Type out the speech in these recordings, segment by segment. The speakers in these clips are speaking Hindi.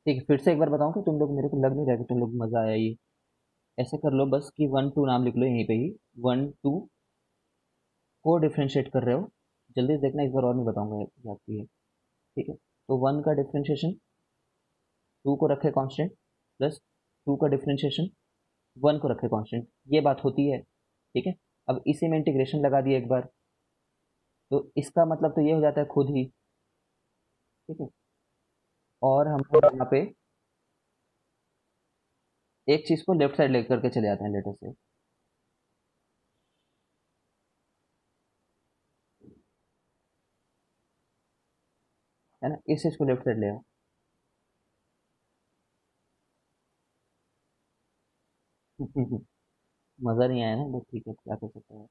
ठीक है, फिर से एक बार बताऊं कि तुम लोग, मेरे को लग नहीं रहा कि तुम लोग मजा आया ये। ऐसे कर लो बस कि 1 2 नाम लिख लो यहीं पे ही। 1 2 को डिफ्रेंशिएट कर रहे हो। जल्दी से देखना, इस बार और नहीं बताऊंगा याद की है। ठीक है, तो 1 का डिफ्रेंशिएशन 2 को रखे कांस्टेंट, प्लस 2 का डिफ्रेंशिएशन 1 को रखे कांस्टेंट, ये बात होती है। ठीक है, अब इसी में इंटीग्रेशन लगा दिया एक बार, तो इसका मतलब तो ये हो जाता है खुद ही। ठीक है, और हम लोग यहाँ पे एक चीज को लेफ्ट साइड लेकर के चले जाते हैं लेटर से। है ना, इस चीज को लेफ्ट साइड ले आओ। मजा नहीं आया ना, बट ठीक है, क्या कर सकते हैं।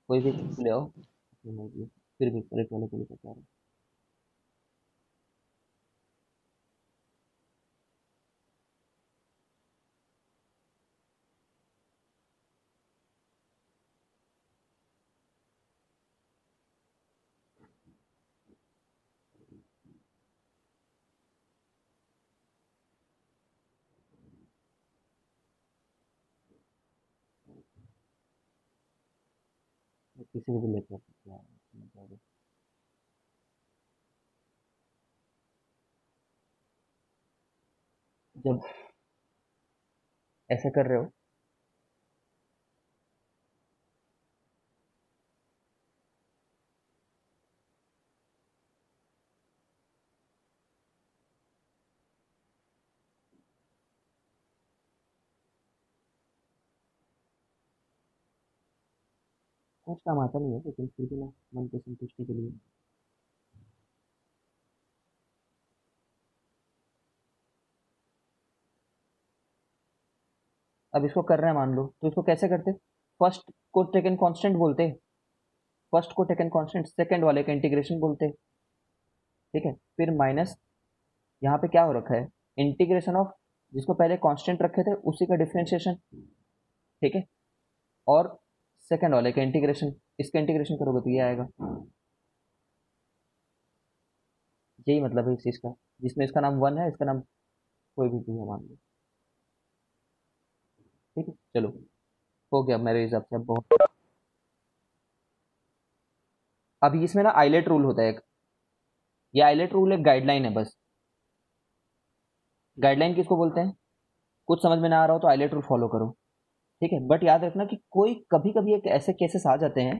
कोई भी चीज ले आओ। फिर भी करेक्ट वाले को लेकर के आ रहे हैं। किसी को भी लेकर के आ रहे हैं। जब ऐसा कर रहे हो, कुछ काम आता नहीं है, लेकिन फिर भी ना, मन की संतुष्टि के लिए। अब इसको कर रहे हैं मान लो, तो इसको कैसे करते? फर्स्ट को टेकन कांस्टेंट बोलते। फर्स्ट को टेकन कांस्टेंट, सेकंड वाले का इंटीग्रेशन बोलते। ठीक है, फिर माइनस, यहाँ पे क्या हो रखा है, इंटीग्रेशन ऑफ, जिसको पहले कांस्टेंट रखे थे उसी का डिफरेंशिएशन। ठीक है, और सेकंड वाले का इंटीग्रेशन, इसका इंटीग्रेशन करोगे तो ये आएगा। यही मतलब है इस चीज का, जिसमें इसका नाम 1 है, इसका नाम कोई भी 2 है मान लो। ठीक है, चलो, हो गया मेरे हिसाब से अब बहुत। अभी इसमें ना आइलेट रूल होता है एक। ये आइलेट रूल एक गाइडलाइन है बस। गाइडलाइन किसको बोलते हैं? कुछ समझ में ना आ रहा हो तो आइलेट रूल फॉलो करो। ठीक है, बट याद रखना कि कोई कभी कभी एक ऐसे केसेस आ जाते हैं,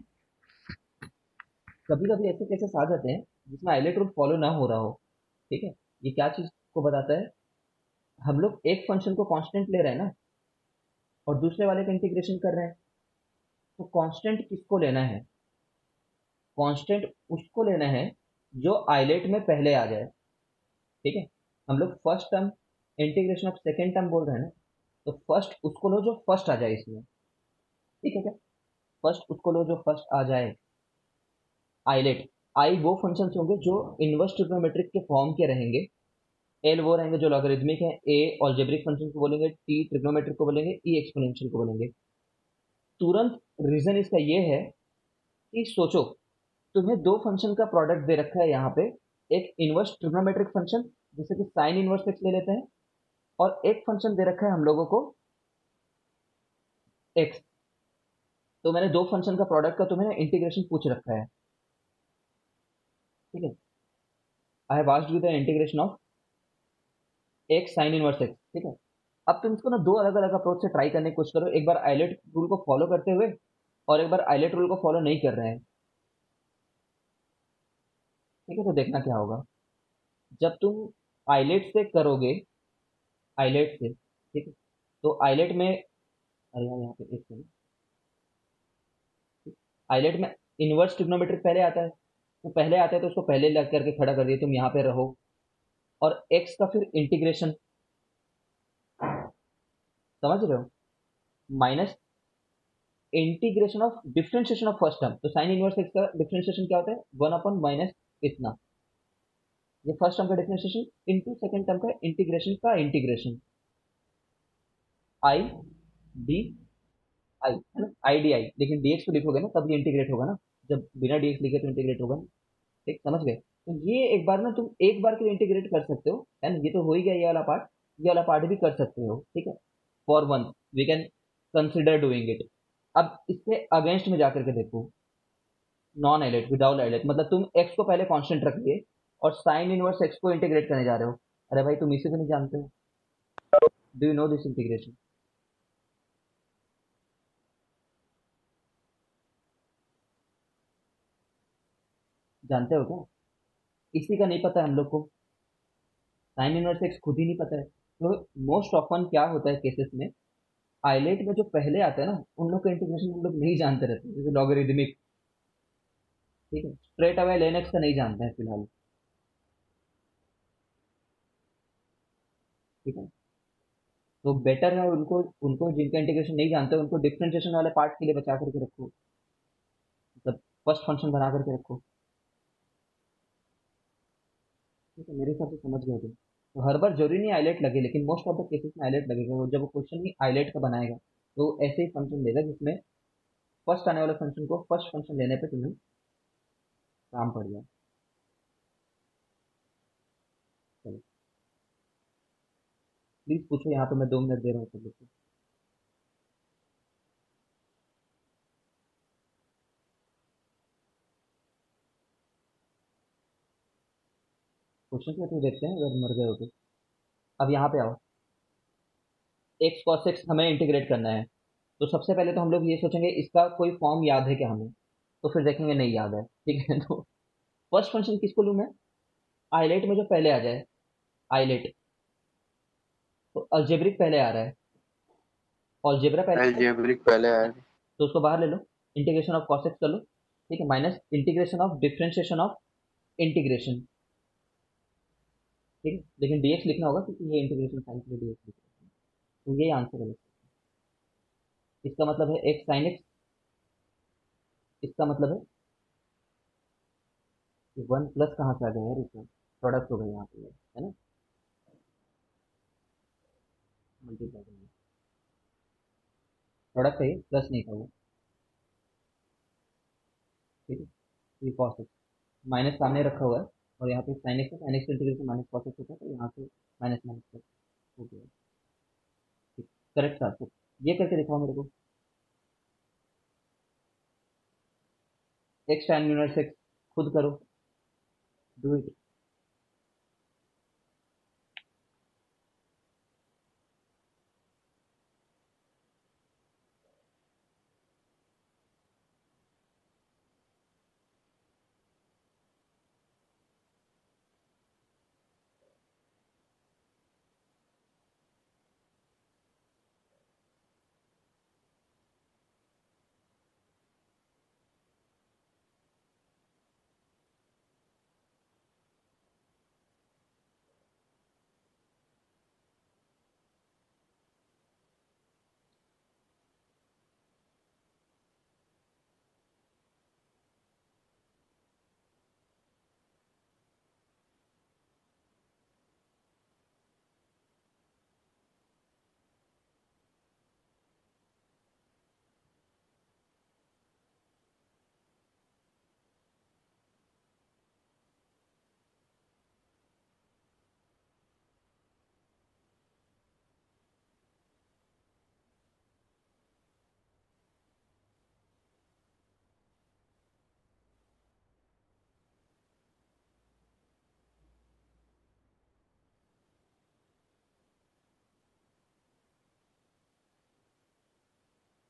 कभी कभी ऐसे केसेस आ जाते हैं जिसमें आइलेट रूल फॉलो ना हो रहा हो। ठीक है, ये क्या चीज को बताता है? हम लोग एक फंक्शन को कांस्टेंट ले रहे हैं ना, और दूसरे वाले का इंटीग्रेशन कर रहे हैं, तो कांस्टेंट किसको लेना है? कांस्टेंट उसको लेना है जो आइलेट में पहले आ जाए। ठीक है, हम लोग first term integration of second term बोल रहे हैं ना, तो फर्स्ट उसको लो जो फर्स्ट आ जाए इसमें। ठीक है क्या? फर्स्ट उसको लो जो फर्स्ट आ जाए। आइलेट, आई वो फंक्शंस होंगे जो इनवर्स ट्रिग्नोमेट्रिक के फॉर्म के रहेंगे। एल वो रहेंगे जो लॉगरिदमिक है। ए ऑलजेब्रिक फंक्शन को बोलेंगे। टी ट्रिग्नोमेट्रिक को बोलेंगे। ई एक्सपोनेंशियल को बोलेंगे। तुरंत रीजन इसका ये है कि सोचो, तुम्हें दो फंक्शन का प्रोडक्ट दे रखा है यहाँ पे। एक इनवर्स ट्रिग्नोमेट्रिक फंक्शन, जैसे कि साइन इनवर्स एक्स ले लेते हैं, और एक फंक्शन दे रखा है हम लोगों को एक्स। तो मैंने दो फंक्शन का प्रोडक्ट का तुम्हें इंटीग्रेशन पूछ रखा है। ठीक है, I have asked you the integration of x sine inverse x. ठीक है, अब तुम इसको ना दो अलग अलग अप्रोच से ट्राई करने की कोशिश करो, एक बार आइलेट रूल को फॉलो करते हुए, और एक बार आइलेट रूल को फॉलो नहीं कर रहे हैं। ठीक है, तो देखना क्या होगा जब तुम आइलेट से करोगे। आइलेट से, ठीक है, तो आइलेट में, अरे यार यहाँ पे एक सेकंड। आइलेट में इनवर्स ट्रिग्नोमेट्रिक पहले आता है, तो पहले आता है तो उसको पहले लग करके खड़ा कर दिए, तुम यहाँ पे रहो। और एक्स का फिर इंटीग्रेशन, समझ रहे हो, minus integration of differentiation of first term. तो साइन इनवर्स एक्स का डिफरेंशिएशन क्या होता है? 1/- इतना। ये फर्स्ट टर्म का डिफरेंशिएशन इनटू सेकंड टर्म का इंटीग्रेशन का इंटीग्रेशन। आई डी आई है ना, आई डी आई, लेकिन डीएक्स को लिखोगे ना तब ये इंटीग्रेट होगा ना, जब बिना डीएक्स लिखे तो इंटीग्रेट होगा ना। ठीक, समझ गए? तो ये एक बार ना तुम एक बार के लिए इंटीग्रेट कर सकते हो, है ना, ये तो हो ही गया ये वाला पार्ट, ये वाला पार्ट भी कर सकते हो, ठीक है। For one we can consider doing it. अब इसके अगेंस्ट में जाकर के देखो, नॉन आइलेट, विदाउट आइलेट, मतलब तुम एक्स को पहले कांस्टेंट रख लिए और साइन इनवर्स एक्स को इंटीग्रेट करने जा रहे हो। अरे भाई तुम इसे भी नहीं जानते हो, do you know this integration? जानते हो क्या? इसी का नहीं पता है हम लोग को, साइन इनवर्स एक्स खुद ही नहीं पता है। तो मोस्ट ऑफन क्या होता है केसेस में, आइलेट में जो पहले आता है ना उन लोग का इंटीग्रेशन हम लोग नहीं जानते रहते हैं। जैसे लॉगरिदमिक, ठीक है, स्ट्रेट अवे लेनेक्स का नहीं जानते हैं फिलहाल, ठीक है। तो बेटर है उनको, उनको जिनका इंटीग्रेशन नहीं जानते उनको डिफरेंशिएशन वाले पार्ट के लिए बचा करके रखो, मतलब फर्स्ट फंक्शन बना करके रखो। ठीक है, मेरे हिसाब से समझ गए तुम। तो हर बार जरूरी नहीं आइलेट लगे, लेकिन मोस्ट ऑफ द केसेस में आइलेट लगेगा। वो जब वो क्वेश्चन ही आइलेट का बनाएगा तो ऐसे ही फंक्शन देगा जिसमें फर्स्ट आने वाले फंक्शन को फर्स्ट फंक्शन लेने पे तुम्हें काम पड़ जाए। चलो, प्लीज पूछो, यहाँ पे मैं 2 मिनट दे रहा हूँ सब लोग को। क्वेश्चन तो देखते हैं अगर मर गए हो तो। अब यहाँ पे आओ, एक्स कॉस एक्स हमें इंटीग्रेट करना है। तो सबसे पहले तो हम लोग ये सोचेंगे इसका कोई फॉर्म याद है क्या हमें, तो फिर देखेंगे नहीं याद है, ठीक है। तो फर्स्ट फंक्शन किसको लूँ मैं? आइलेट में जो पहले आ जाए, आइलेट, तो अलजेब्रिक पहले आ रहा है, अलजेब्रा पहले आ रहा है, अलजेब्रिक पहले आया। तो उसको बाहर ले लो, इंटीग्रेशन ऑफ कॉस एक्स कर लो, ठीक है, minus integration of differentiation of integration, ठीक है। लेकिन डीएक्स लिखना होगा क्योंकि ये इंटीग्रेशन साइन के लिए डीएक्स लिख रहा है। तो ये आंसर है। इसका मतलब है एक्स साइन एक्स, इसका मतलब है कि वन प्लस कहाँ से आ गया यार, इसमें प्रोडक्ट हो गया यहाँ पे, है ना, मल्टीप्लाई करेंगे, प्रोडक्ट है ये, प्लस नहीं था वो, ठीक है। तो ये कॉस एक्स, माइनस सामने रखा हुआ है, और यहाँ पे साइन एक्स है, साइन एक्स का इंटीग्रेशन माइनस कॉस एक्स होता है, तो यहाँ से माइनस माइनस प्लस हो गया, ठीक। करेक्ट था, तो ये करके दिखाओ मेरे को, एक्स tan इनवर्स एक्स, खुद करो, डू इट।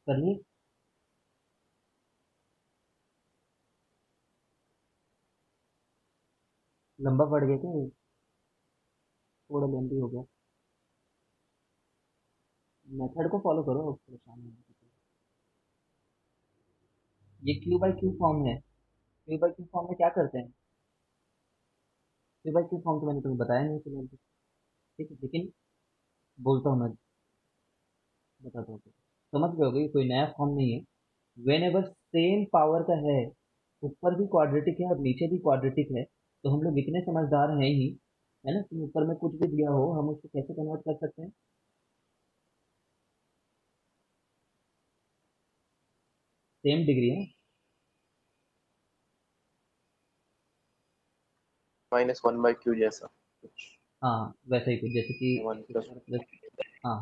करिए, लंबा पड़ गया क्या ये? थोड़ा लेंदी हो गया, मेथड को फॉलो करो, अब परेशान नहीं होना। ये क्यू बाई क्यू फॉर्म है, क्यू बाई क्यू फॉर्म में क्या करते हैं? क्यू बाई क्यू फॉर्म तो मैंने तुम्हें बताया नहीं फिलहाल तो, ठीक है, लेकिन बोलता हूँ मैं, बताता हूँ। समझ गए होगे, ये कोई नया फॉर्म नहीं है। वेन एवर सेम पावर का है, ऊपर भी क्वाड्रेटिक है और नीचे भी क्वाड्रेटिक है, तो हम लोग इतने समझदार हैं ही, है ना, कि ऊपर में कुछ भी दिया हो हम उसको कैसे कन्वर्ट कर सकते हैं? सेम डिग्री है। -1/q जैसा कुछ। हाँ वैसे ही कुछ, जैसे कि 1 + प्लस, हाँ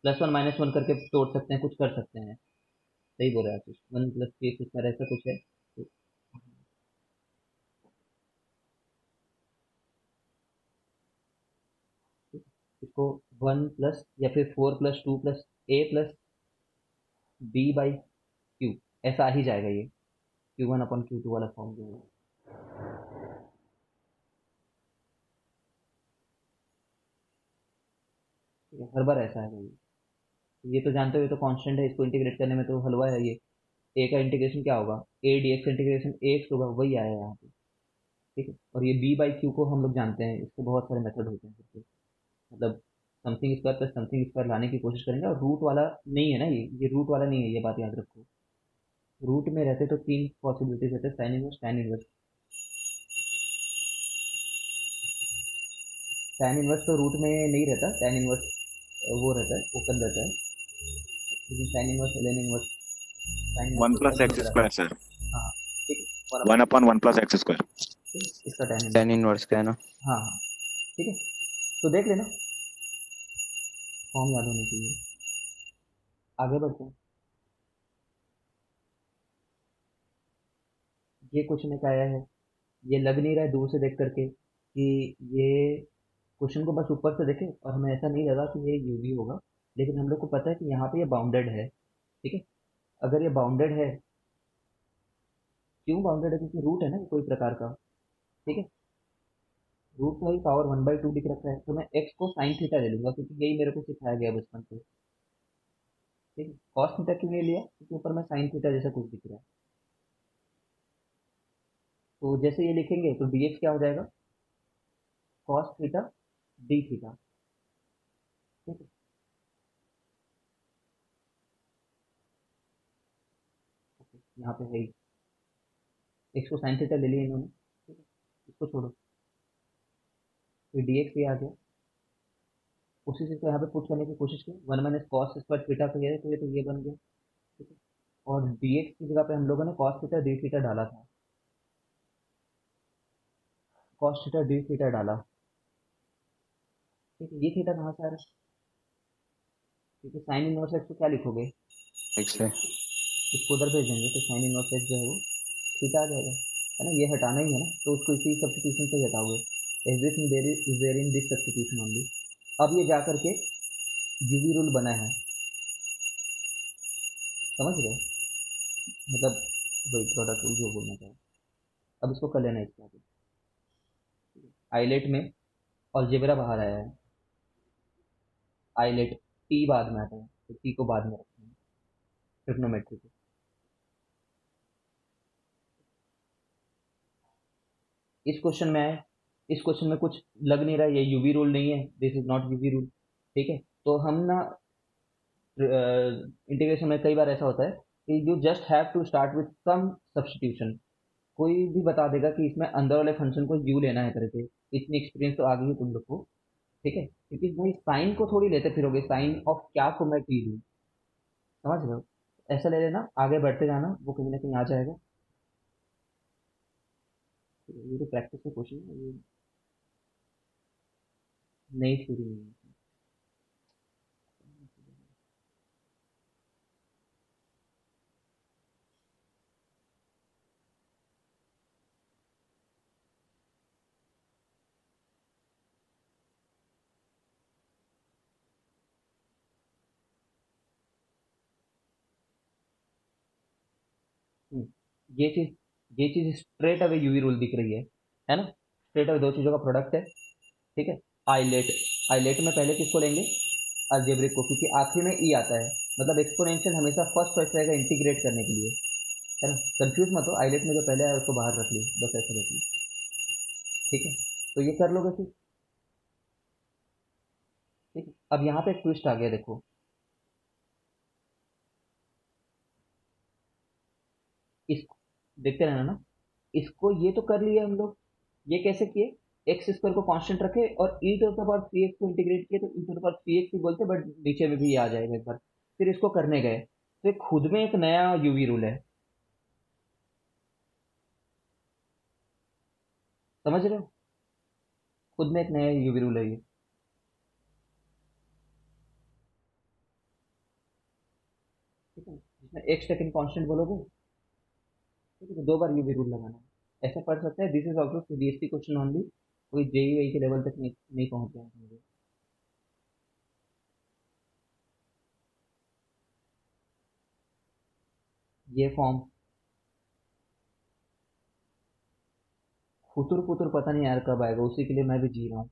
+1 - 1 करके तोड़ सकते हैं, कुछ कर सकते हैं। सही बोल रहे हैं आशीष, 1 + 3 ऐसा कुछ है तो, इसको 1 प्लस या फिर 4 + 2 + a + b/q ऐसा आ ही जाएगा ये, Q1/Q2 वाला फॉर्म जो है। ठीक है, हर बार ऐसा है भाई। ये तो जानते हो, ये तो कांस्टेंट है, इसको इंटीग्रेट करने में तो हलवा है ये। ए का इंटीग्रेशन क्या होगा, A D x integration A x होगा, वही आया यहाँ पे। ठीक है, और ये b/q को हम लोग जानते हैं, इसके बहुत सारे मेथड होते हैं फिर से। मतलब something square plus something square लाने की कोशिश करेंगे, और रूट वाला नहीं है ना, ये रूट वाला नहीं है, ये बात याद रखो। रूट में रहते तो तीन पॉसिबिलिटीज रहते, sine inverse, tan inverse. Tan inverse तो रूट में नहीं रहता, टैन इनवर्स वो रहता है, ओपन रहता है। लेकिन sine inverse, ln inverse, sine one inverse plus ln x वगैरह। Square sir. हाँ ठीक है, वन वन अपन, अपॉन 1 + x²। इसका टैन टेन इनवर्स। इनवर्स का है ना। हाँ हाँ ठीक है, तो देख लेना, फॉर्म याद होनी चाहिए। आगे बढ़ते हैं। ये क्वेश्चन एक आया है, ये लग नहीं रहा है दूर से देख करके कि ये क्वेश्चन को बस ऊपर से देखें और हमें ऐसा नहीं लगा कि ये यूवी होगा, लेकिन हम लोग को पता है कि यहाँ पे ये बाउंडेड है। ठीक है, अगर ये बाउंडेड है, क्यों बाउंडेड है, क्योंकि रूट है ना ये कोई प्रकार का। ठीक है, रूट का ही पावर 1/2 दिख रखा है, तो मैं एक्स को साइन थीटा ले लूंगा, क्योंकि यही मेरे को सिखाया गया बचपन से। ठीक है, कॉस थीटा क्यों नहीं लिया, क्योंकि ऊपर में साइन थीटा जैसा कुछ दिख रहा है। तो जैसे ये लिखेंगे तो dx क्या हो जाएगा, कॉस थीटा डी थीटा। ठीक है, यहाँ पे है ही, एक्स को साइन थीटा ले लिया इन्होंने। ठीक है, इसको छोड़ो, तो dx ये आ गया, उसी चीज़ को यहाँ पे पुट करने की कोशिश की, 1 - cos² थीटा को ये बन गया। ठीक है, और dx की जगह पे हम लोगों ने cos थीटा डी थीटा डाला था, cos थीटा डी थीटा डाला। ठीक है, ये थीटा कहाँ से आ रहा है, क्योंकि साइन इनवर्स एक्स को क्या लिखोगे, एक से इसको उधर भेज देंगे तो साइन इनवर्स एक्स जो है वो थीटा आ जाएगा, है ना, ये हटाना ही है ना, तो उसको इसी सब्स्टिट्यूशन से ही हटाओगे। Everything there is there in this substitution only. अब ये जा करके यूवी रूल बना है, समझ रहे हो, मतलब वही प्रोडक्ट रूल जो बोलना चाहे। अब इसको कर लेना, इसके आगे आइलेट में अलजेब्रा बाहर आया है, आइलेट टी बाद में आता है, तो टी को बाद में रखते हैं, ट्रिग्नोमेट्री को। इस क्वेश्चन में आए, इस क्वेश्चन में कुछ लग नहीं रहा है, ये यूवी रूल नहीं है, this is not UV rule. ठीक है, तो हम ना इंटीग्रेशन में कई बार ऐसा होता है कि you just have to start with some substitution. कोई भी बता देगा कि इसमें अंदर वाले फंक्शन को यू लेना है करके, इतनी एक्सपीरियंस तो आ गई है तुम लोग को। ठीक है, क्योंकि भाई साइन को थोड़ी लेते फिरोगे, साइन ऑफ क्या को मैं टी लूँ, समझ रहे हो, ऐसा ले लेना, आगे बढ़ते जाना, वो कहीं ना कहीं आ जाएगा। ये तो प्रैक्टिस का क्वेश्चन है, ये नई थ्योरी नहीं है। हम्म, ये चीज स्ट्रेट अवे यूवी रूल दिख रही है ना, स्ट्रेट अवे दो चीजों का प्रोडक्ट है। ठीक है, आइलेट, आइलेट में पहले किसको लेंगे, अलजेब्रिक को, क्योंकि आखिरी में ई आता है, मतलब एक्सपोनेंशियल हमेशा फर्स्ट चॉइस रहेगा इंटीग्रेट करने के लिए, है ना, कंफ्यूज मत हो, आइलेट में जो पहले आया उसको बाहर रख ली, बस ऐसे रख ली। ठीक है, तो ये कर लोगे फिर। ठीक है, अब यहाँ पे एक ट्विस्ट आ गया, देखो इसको देखते रहना ना, इसको ये तो कर लिए हम लोग, ये कैसे किए, एक्स स्क्वायर को कांस्टेंट रखे और ई टू द पावर 3x को इंटीग्रेट किए, तो ई टू द पावर 3x ही बोलते, बट नीचे में भी ये आ जाएगा एक बार। फिर इसको करने गए तो ये खुद में एक नया यूवी रूल है, समझ रहे हो? खुद में एक नया यूवी रूल है ये। ठीक है, जिसमें एक सेकंड कांस्टेंट बोलोगे, ठीक है, तो 2 बार यूवी रूल लगाना है। ऐसा पढ़ सकते हैं, this is also CBSE question only, कोई जेईई के लेवल तक नहीं पहुंच गया है मुझे। ये फॉर्म खुतुर पुतुर पता नहीं यार कब आएगा, उसी के लिए मैं भी जी रहा हूँ।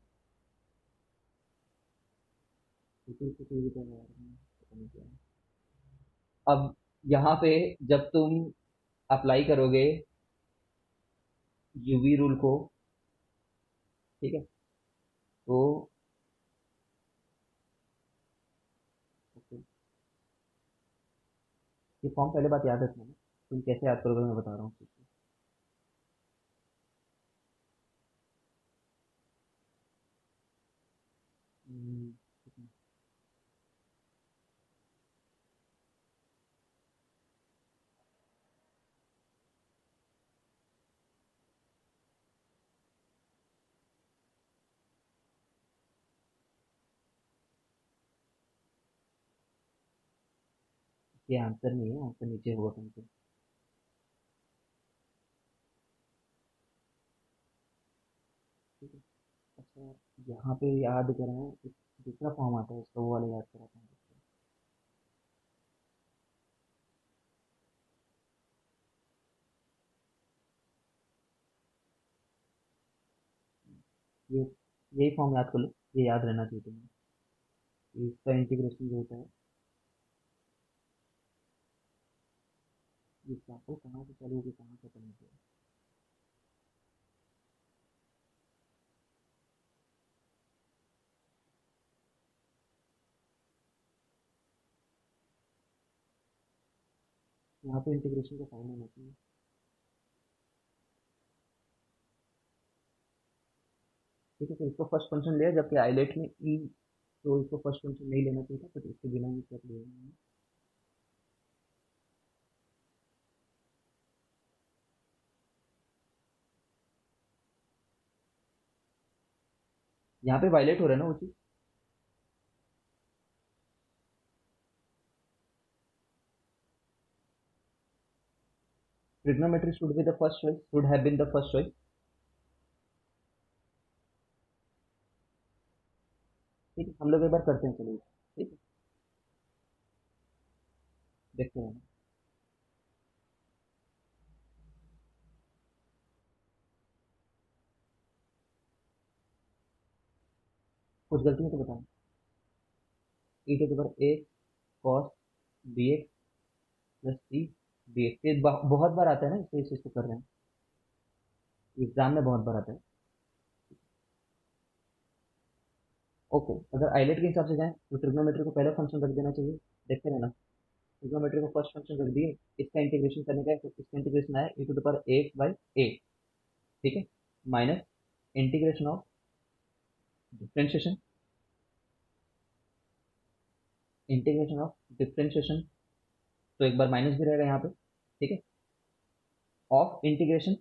खुतुर पुतुर भी तो यार पता नहीं क्या है। अब यहाँ पे जब तुम अप्लाई करोगे यूवी रूल को, ठीक है, तो ये फॉर्म पहले बात याद रखना ना, तुम कैसे याद करोगे मैं बता रहा हूँ। हम्म, ये आंसर नहीं है, आंसर नीचे होगा तुमको। ठीक है, अच्छा, यहाँ पे याद करें, एक दूसरा फॉर्म आता है उसका, वो वाला याद कराता हूँ। ये यही फॉर्म याद कर लो, ये याद रहना चाहिए तुम्हें। इसका इंटीग्रेशन जो होता है, ये एग्जाम्पल कहाँ से चालू होगी कहाँ खत्म होगी। यहाँ पे इंटीग्रेशन का साइन होना चाहिए। ठीक है, तो इसको फर्स्ट फंक्शन लिया, जबकि आइलेट में ई, तो इसको फर्स्ट फंक्शन नहीं लेना चाहिए था, तो इसके बिना ही कर लिया मैंने। यहाँ पे वायलेट हो रहा है ना वो चीज। Trigonometry should be the first choice, should have been the first choice. ठीक है, हम लोग एक बार करते हैं, चलिए। ठीक है, देखते हैं। कुछ गलती है तो बताएं। E to the power a cos b x plus c d x, ये बहुत बार आता है ना, इसलिए इस चीज को कर रहे हैं, एग्जाम में बहुत बार आता है। ओके, अगर आइलेट के हिसाब से जाएं तो ट्रिग्नोमेट्री को पहला फंक्शन रख देना चाहिए। देखते रहना, ट्रिग्नोमेट्री को फर्स्ट फंक्शन रख दिए, इसका इंटीग्रेशन करने का है, तो इसका इंटीग्रेशन आया e to the power a by a. ठीक है, minus integration of differentiation, integration of differentiation, तो एक बार माइनस भी रहेगा यहाँ पे। ठीक है, ऑफ इंटीग्रेशन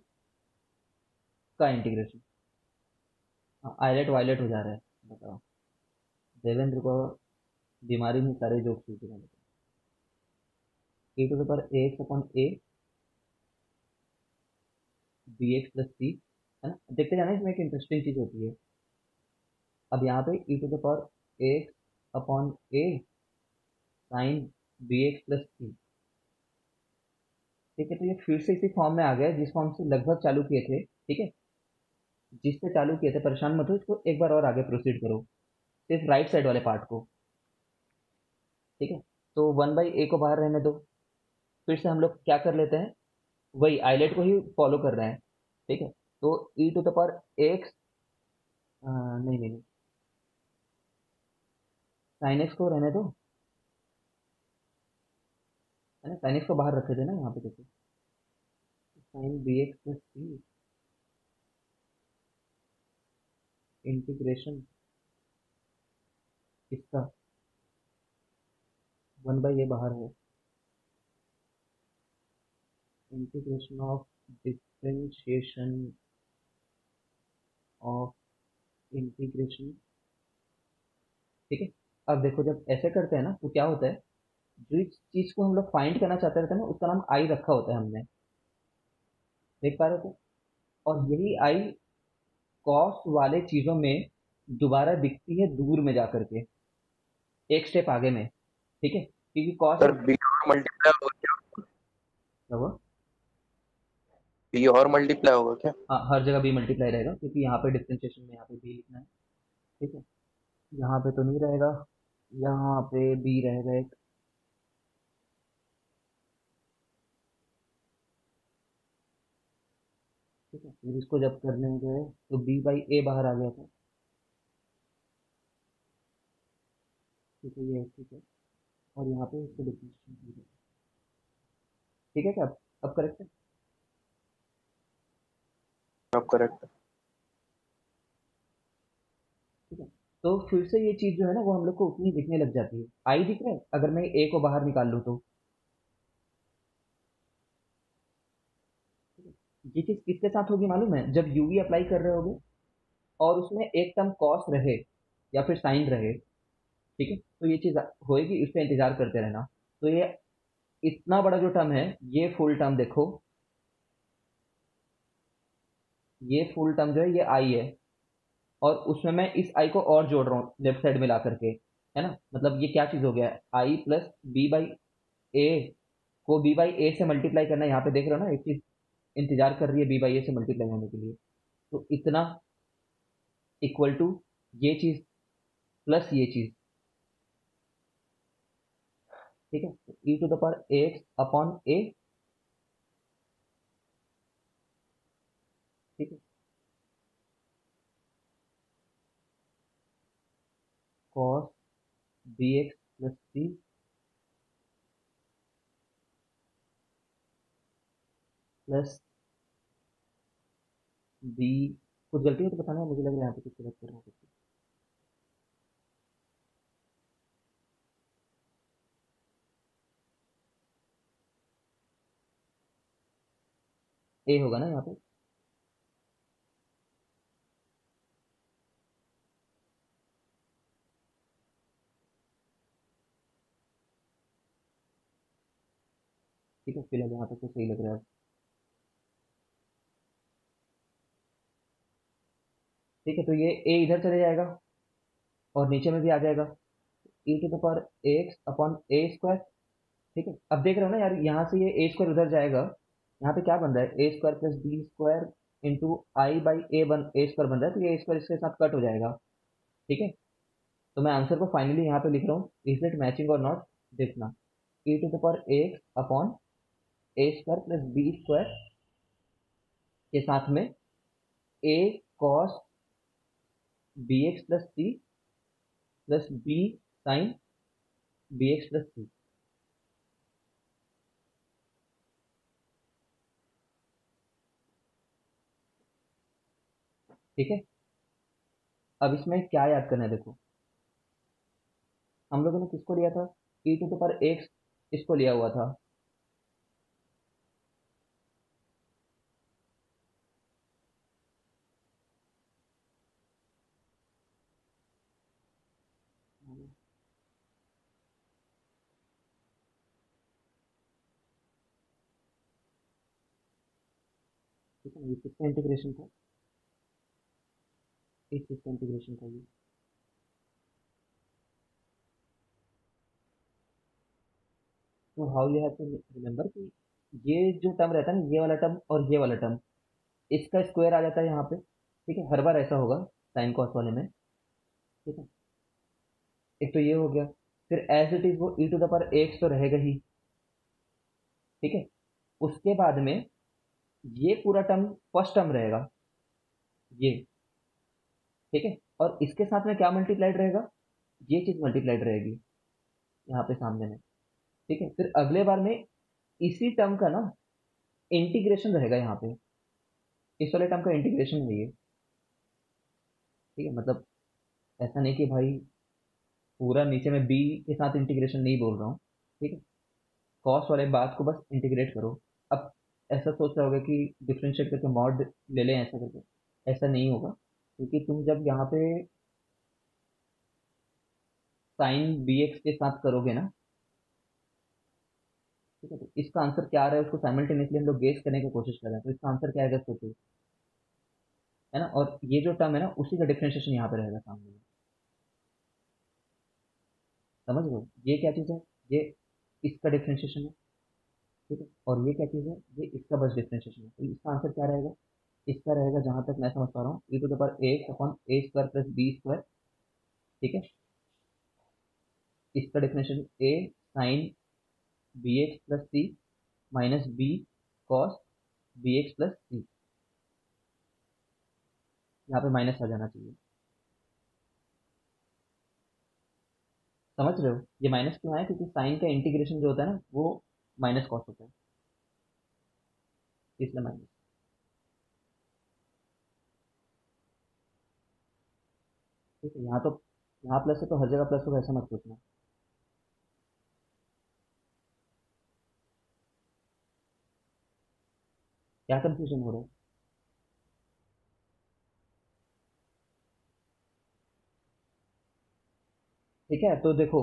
का इंटीग्रेशन। हाँ, आइलेट वायलेट हो जा रहा है, बताओ। देवेंद्र को बीमारी में सारे जोक सूझ रहे हैं। A to the power a x upon a b x plus c, है ना। देखते जाना, इसमें एक इंटरेस्टिंग चीज होती है। अब यहाँ पे e to the power a x upon a sine b x plus c. ठीक है, तो ये फिर से इसी फॉर्म में आ गया जिस फॉर्म से लगभग चालू किए थे। ठीक है, जिससे चालू किए थे, परेशान मत हो, इसको एक बार और आगे प्रोसीड करो, सिर्फ राइट साइड वाले पार्ट को। ठीक है, तो 1 बाई ए को बाहर रहने दो। फिर से हम लोग क्या कर लेते हैं, वही आइलेट को ही फॉलो कर रहे हैं। ठीक है, तो ई टू द पावर एक्स, नहीं नहीं नहीं, साइन एक्स को रहने दो, है ना, साइन एक्स को बाहर रखे थे ना यहाँ पे, देखो, साइन बी एक्स प्लस सी इंटीग्रेशन इसका 1 बाई ए बाहर है, integration of differentiation of integration. ठीक है, अब देखो जब ऐसे करते हैं ना तो क्या होता है, जिस चीज को हम लोग फाइंड करना चाहते रहते हैं ना उसका नाम आई रखा होता है हमने, देख पा रहे थे। और यही आई कॉस वाले चीजों में दोबारा दिखती है दूर में जाकर के, एक स्टेप आगे में। ठीक है, क्योंकि कॉस सर और बी और मल्टीप्लाई होगा क्या? क्या हुआ? बी और मल्टीप्लाई होगा क्या? हाँ, हर जगह बी मल्टीप्लाई रहेगा क्योंकि यहाँ पे डिफ्रेंशिएशन में यहाँ पे बी लिखना है। ठीक है, यहाँ पे तो नहीं रहेगा, यहाँ पे बी रहेगा एक। ठीक है, फिर इसको जब करने गए तो बी बाई ए बाहर आ गया था। ठीक है, ये ठीक है, और यहाँ पे इसको डिफ्रेंशिएशन। ठीक है क्या, अब करेक्ट है? अब करेक्ट है। ठीक है, तो फिर से ये चीज जो है ना वो हम लोग को उतनी दिखने लग जाती है। आई दिख रहा है अगर मैं ए को बाहर निकाल लूँ तो। ये चीज किसके साथ होगी मालूम है, जब यूवी अप्लाई कर रहे होगे और उसमें एक टर्म कॉस रहे या फिर साइन रहे। ठीक है, तो ये चीज होएगी, इसका इंतजार करते रहना। तो ये इतना बड़ा जो टर्म है, ये फुल टर्म देखो, ये फुल टर्म जो है ये आई है, और उसमें मैं इस आई को और जोड़ रहा हूँ लेफ्ट साइड में ला करके, है ना। मतलब ये क्या चीज हो गया, आई प्लस बी बाई ए को बी बाई ए से मल्टीप्लाई करना है। यहाँ पे देख रहे हो ना एक चीज इंतजार कर रही है बी बाई ए से मल्टीप्लाई होने के लिए। तो इतना इक्वल टू ये चीज प्लस ये चीज। ठीक है, e to the power x upon a. ठीक है, cos b x plus c plus b. कुछ गलती है तो बताना, मुझे लग रहा है यहाँ पे कुछ गलत कर रहा हूँ कुछ। ए होगा ना यहाँ पे। ठीक है, फिलहाल यहाँ पे तो सही लग रहा है। ठीक है, तो ये ए इधर चले जाएगा और नीचे में भी आ जाएगा, e to the power x upon a square. ठीक है, अब देख रहे हो ना यार, यहाँ से ये ए स्क्वायर उधर जाएगा, यहाँ पे क्या बन रहा है, a square plus b square into i by a बन ए स्क्वायर बन रहा है, तो ये ए स्क्वायर इसके साथ कट हो जाएगा। ठीक है, तो मैं आंसर को फाइनली यहाँ पे लिख रहा हूँ, is it matching or not, देखना। E to the power x upon a square plus b square के साथ में a cos b x plus c plus b sine b x plus c. ठीक है, अब इसमें क्या याद करना है देखो, हम लोगों ने किसको लिया था, ई टू द पावर एक्स, इसको लिया हुआ था। ठीक है, ये किसका इंटीग्रेशन था, इस चीज का इंटीग्रेशन था ये। तो how you have to remember कि ये जो टर्म रहता है ना, ये वाला टर्म और ये वाला टर्म, इसका स्क्वायर आ जाता है यहाँ पे। ठीक है, हर बार ऐसा होगा साइन कॉस वाले में। ठीक है, एक तो ये हो गया, फिर एज इट इज वो ई टू द पावर एक्स तो रहेगा ही। ठीक है, उसके बाद में ये पूरा टर्म फर्स्ट टर्म रहेगा ये। ठीक है, और इसके साथ में क्या मल्टीप्लाइड रहेगा, ये चीज मल्टीप्लाइड रहेगी यहाँ पे सामने में। ठीक है, फिर अगले बार में इसी टर्म का ना इंटीग्रेशन रहेगा यहाँ पे, इस वाले टर्म का इंटीग्रेशन है ये। ठीक है, मतलब ऐसा नहीं कि भाई पूरा नीचे में बी के साथ इंटीग्रेशन नहीं बोल रहा हूँ। ठीक है, कॉस वाले बात को बस इंटीग्रेट करो। अब ऐसा सोच रहे होगे कि डिफरेंशिएट करके मॉड ले लें ऐसा करके, ऐसा नहीं होगा। क्योंकि तुम जब यहाँ पे साइन बी एक्स के साथ करोगे ना, ठीक है, तो इसका आंसर क्या आ रहा है उसको साइमल्टेनियसली हम लोग गेस करने की कोशिश कर रहे हैं, तो इसका आंसर क्या आएगा सोचो, है ना। और ये जो टर्म है ना, उसी का डिफ्रेंशिएशन यहाँ पे रहेगा सामने में। समझ रहे हो, ये क्या चीज़ है, ये इसका डिफ्रेंशिएशन है, ठीक है, और ये क्या चीज़ है, ये इसका बस डिफ्रेंशिएशन है, तो इसका आंसर क्या रहेगा, इसका रहेगा, जहां तक मैं समझ पा रहा हूँ, e to the power x upon a square plus b square, ठीक है। इसका definition a sine b x plus c minus b cos b x plus c, यहाँ पे माइनस आ जाना चाहिए। समझ रहे हो, ये माइनस क्यों आया, क्योंकि साइन का इंटीग्रेशन जो होता है ना, वो माइनस कॉस होता है, इसलिए माइनस। ठीक है, यहाँ तो, यहाँ प्लस है तो हर जगह प्लस होगा ऐसा मत सोचना। क्या कंफ्यूजन हो रहा है। ठीक है, तो देखो,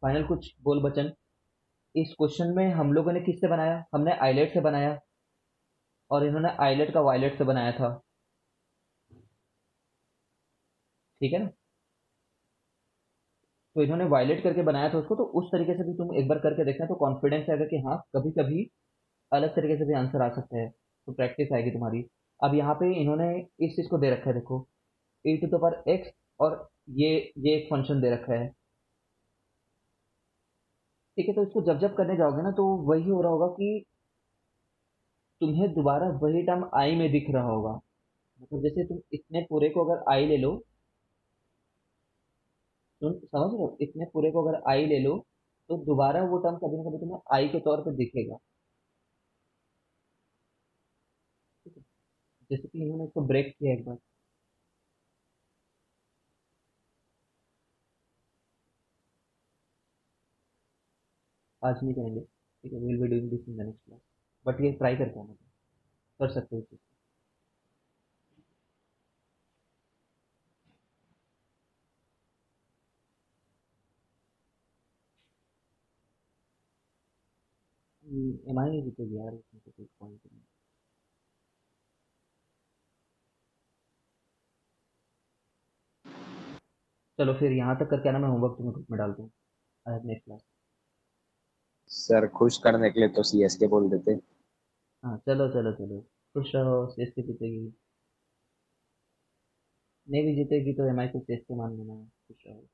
फाइनल कुछ बोल बचन। इस क्वेश्चन में हम लोगों ने किससे बनाया, हमने आइलेट से बनाया, और इन्होंने आइलेट का वायलेट से बनाया था, ठीक है ना। तो इन्होंने वायलेट करके बनाया था उसको, तो उस तरीके से भी तुम एक बार करके देखना, तो कॉन्फिडेंस आएगा कि हाँ कभी कभी अलग तरीके से भी आंसर आ सकता है, तो प्रैक्टिस आएगी तुम्हारी। अब यहाँ पे इन्होंने इस चीज को दे रखा है, देखो e to the power x, और ये ये एक फंक्शन दे रखा है, ठीक है। तो इसको जब जब करने जाओगे ना, तो वही हो रहा होगा कि तुम्हें दोबारा वही टर्म आई में दिख रहा होगा। मतलब जैसे तुम इतने पूरे को अगर आई ले लो, तुम समझ रहे हो, इतने पूरे को अगर आई ले लो, तो दोबारा वो टर्म कभी ना कभी तुम्हें आई के तौर पे दिखेगा, ठीक है। जैसे कि इन्होंने इसको ब्रेक किया एक बार, आज नहीं करेंगे, ठीक है, will be doing this in the next class, but ये ट्राई करके आना, कर सकते हो इस चीज़ को। एम आई नहीं जीतेगी यार, उसमें तो कोई पॉइंट नहीं। चलो फिर यहाँ तक करके आना, मैं होमवर्क तुम्हें ग्रुप में डाल दूँ, आज नेक्स्ट क्लास। सर खुश करने के लिए तो सीएसके बोल देते। हाँ चलो चलो चलो, खुश रहो, सीएसके जीतेगी, नहीं भी जीतेगी तो एम आई को सीएसके मान लेना, खुश रहो।